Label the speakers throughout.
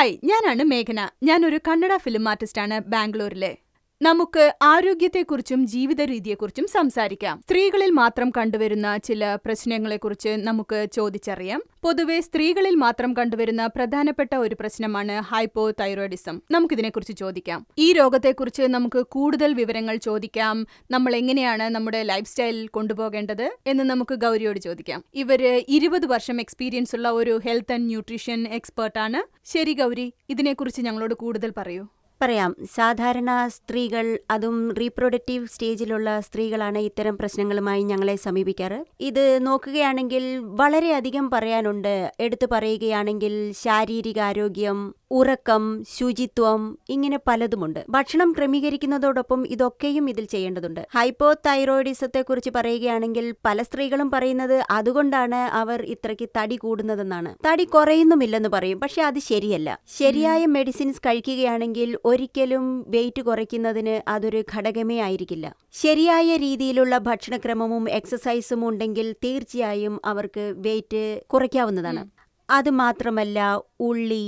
Speaker 1: Hi, ഞാനാണ് മേഘന. ഞാനൊരു Kannada film ആർട്ടിസ്റ്റാണ് ബാംഗ്ലൂരിലെ. നമുക്ക് ആരോഗ്യത്തെക്കുറിച്ചും ജീവിത രീതിയെക്കുറിച്ചും സംസാരിക്കാം. സ്ത്രീകളിൽ മാത്രം കണ്ടുവരുന്ന ചില പ്രശ്നങ്ങളെക്കുറിച്ച് നമുക്ക് ചോദിച്ചറിയാം. പൊതുവെ സ്ത്രീകളിൽ മാത്രം കണ്ടുവരുന്ന പ്രധാനപ്പെട്ട ഒരു പ്രശ്നമാണ് ഹൈപ്പോതൈറോയിഡിസം. നമുക്കിതിനെക്കുറിച്ച് ചോദിക്കാം. ഈ രോഗത്തെക്കുറിച്ച് നമുക്ക് കൂടുതൽ വിവരങ്ങൾ ചോദിക്കാം. നമ്മൾ എങ്ങനെയാണ് നമ്മുടെ ലൈഫ് സ്റ്റൈൽ കൊണ്ടുപോകേണ്ടത് എന്ന് നമുക്ക് ഗൗരിയോട് ചോദിക്കാം. ഇവര് 20 വർഷം എക്സ്പീരിയൻസ് ഉള്ള ഒരു ഹെൽത്ത് ആൻഡ് ന്യൂട്രീഷൻ എക്സ്പേർട്ടാണ്. ശരി ഗൗരി, ഇതിനെക്കുറിച്ച് ഞങ്ങളോട് കൂടുതൽ പറയൂ.
Speaker 2: പറയാം. സാധാരണ സ്ത്രീകൾ, അതും റീപ്രൊഡക്റ്റീവ് സ്റ്റേജിലുള്ള സ്ത്രീകളാണ് ഇത്തരം പ്രശ്നങ്ങളുമായി ഞങ്ങളെ സമീപിക്കാറ്. ഇത് നോക്കുകയാണെങ്കിൽ വളരെയധികം പറയാനുണ്ട്. എടുത്തു പറയുകയാണെങ്കിൽ ശാരീരികാരോഗ്യം, ഉറക്കം, ശുചിത്വം, ഇങ്ങനെ പലതുമുണ്ട്. ഭക്ഷണം ക്രമീകരിക്കുന്നതോടൊപ്പം ഇതൊക്കെയും ഇതിൽ ചെയ്യേണ്ടതുണ്ട്. ഹൈപ്പോതൈറോയിഡിസത്തെക്കുറിച്ച് പറയുകയാണെങ്കിൽ പല സ്ത്രീകളും പറയുന്നത് അതുകൊണ്ടാണ് അവർ ഇത്രയ്ക്ക് തടി കൂടുന്നതെന്നാണ്. തടി കുറയുന്നുമില്ലെന്ന് പറയും, പക്ഷെ അത് ശരിയല്ല. ശരിയായ മെഡിസിൻസ് കഴിക്കുകയാണെങ്കിൽ ഒരിക്കലും വെയിറ്റ് കുറയ്ക്കുന്നതിന് അതൊരു ഘടകമേ ആയിരിക്കില്ല. ശരിയായ രീതിയിലുള്ള ഭക്ഷണക്രമവും എക്സസൈസും ഉണ്ടെങ്കിൽ തീർച്ചയായും അവർക്ക് വെയിറ്റ് കുറയ്ക്കാവുന്നതാണ്. അത് മാത്രമല്ല, ഉള്ളി,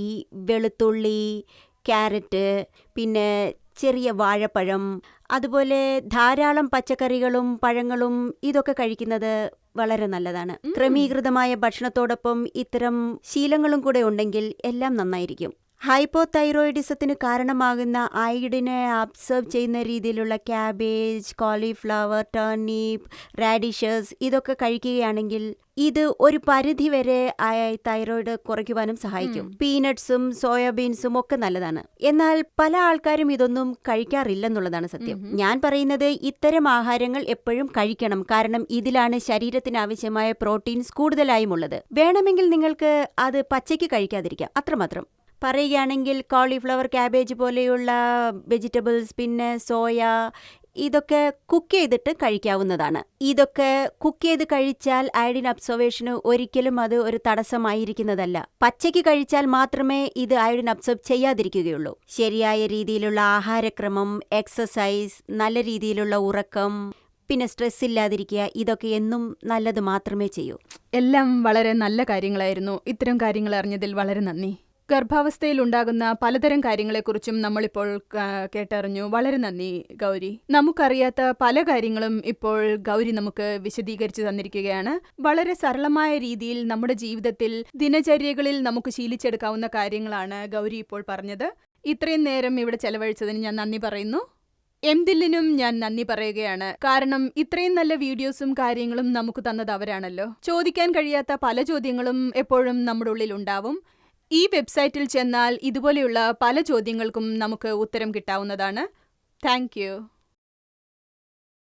Speaker 2: വെളുത്തുള്ളി, ക്യാരറ്റ്, പിന്നെ ചെറിയ വാഴപ്പഴം, അതുപോലെ ധാരാളം പച്ചക്കറികളും പഴങ്ങളും ഇതൊക്കെ കഴിക്കുന്നത് വളരെ നല്ലതാണ്. ക്രമീകൃതമായ ഭക്ഷണത്തോടൊപ്പം ഇത്തരം ശീലങ്ങളും കൂടെ ഉണ്ടെങ്കിൽ എല്ലാം നന്നായിരിക്കും. ഹൈപ്പോതൈറോയിഡിസത്തിന് കാരണമാകുന്ന അയഡിനെ അബ്സർവ് ചെയ്യുന്ന രീതിയിലുള്ള ക്യാബേജ്, കോളിഫ്ലവർ, ടർണിപ്പ്, റാഡിഷസ് ഇതൊക്കെ കഴിക്കുകയാണെങ്കിൽ ഇത് ഒരു പരിധിവരെ തൈറോയിഡ് കുറയ്ക്കുവാനും സഹായിക്കും. പീനട്സും സോയാബീൻസും ഒക്കെ നല്ലതാണ്. എന്നാൽ പല ആൾക്കാരും ഇതൊന്നും കഴിക്കാറില്ലെന്നുള്ളതാണ് സത്യം. ഞാൻ പറയുന്നത് ഇത്തരം ആഹാരങ്ങൾ എപ്പോഴും കഴിക്കണം. കാരണം ഇതിലാണ് ശരീരത്തിന് ആവശ്യമായ പ്രോട്ടീൻസ് കൂടുതലായും ഉള്ളത്. വേണമെങ്കിൽ നിങ്ങൾക്ക് അത് പച്ചയ്ക്ക് കഴിക്കാതിരിക്കാം, അത്രമാത്രം. പറയുകയാണെങ്കിൽ കോളിഫ്ലവർ, ക്യാബേജ് പോലെയുള്ള വെജിറ്റബിൾസ്, പിന്നെ സോയ, ഇതൊക്കെ കുക്ക് ചെയ്തിട്ട് കഴിക്കാവുന്നതാണ്. ഇതൊക്കെ കുക്ക് ചെയ്ത് കഴിച്ചാൽ അയഡിൻ അബ്സോർവേഷന് ഒരിക്കലും അത് ഒരു തടസ്സമായിരിക്കുന്നതല്ല. പച്ചയ്ക്ക് കഴിച്ചാൽ മാത്രമേ ഇത് അയഡിൻ അബ്സോർബ് ചെയ്യാതിരിക്കുകയുള്ളൂ. ശരിയായ രീതിയിലുള്ള ആഹാരക്രമം, എക്സസൈസ്, നല്ല രീതിയിലുള്ള ഉറക്കം, പിന്നെ സ്ട്രെസ് ഇല്ലാതിരിക്കുക, ഇതൊക്കെ എന്നും നല്ലത് മാത്രമേ ചെയ്യൂ.
Speaker 1: എല്ലാം വളരെ നല്ല കാര്യങ്ങളായിരുന്നു. ഇത്തരം കാര്യങ്ങൾ അറിഞ്ഞതിൽ വളരെ നന്ദി. ഗർഭാവസ്ഥയിൽ ഉണ്ടാകുന്ന പലതരം കാര്യങ്ങളെക്കുറിച്ചും നമ്മളിപ്പോൾ കേട്ടറിഞ്ഞു. വളരെ നന്ദി ഗൗരി. നമുക്കറിയാത്ത പല കാര്യങ്ങളും ഇപ്പോൾ ഗൗരി നമുക്ക് വിശദീകരിച്ചു തന്നിരിക്കുകയാണ്. വളരെ സരളമായ രീതിയിൽ നമ്മുടെ ജീവിതത്തിൽ ദിനചര്യകളിൽ നമുക്ക് ശീലിച്ചെടുക്കാവുന്ന കാര്യങ്ങളാണ് ഗൗരി ഇപ്പോൾ പറഞ്ഞത്. ഇത്രയും നേരം ഇവിടെ ചെലവഴിച്ചതിന് ഞാൻ നന്ദി പറയുന്നു. എംദില്ലിനും ഞാൻ നന്ദി പറയുകയാണ്. കാരണം ഇത്രയും നല്ല വീഡിയോസും കാര്യങ്ങളും നമുക്ക് തന്നത് അവരാണല്ലോ. ചോദിക്കാൻ കഴിയാത്ത പല ചോദ്യങ്ങളും എപ്പോഴും നമ്മുടെ ഉള്ളിൽ ഉണ്ടാവും. ഈ വെബ്സൈറ്റിൽ ചെന്നാൽ ഇതുപോലെയുള്ള പല ചോദ്യങ്ങൾക്കും നമുക്ക് ഉത്തരം കിട്ടാവുന്നതാണ്. Thank you.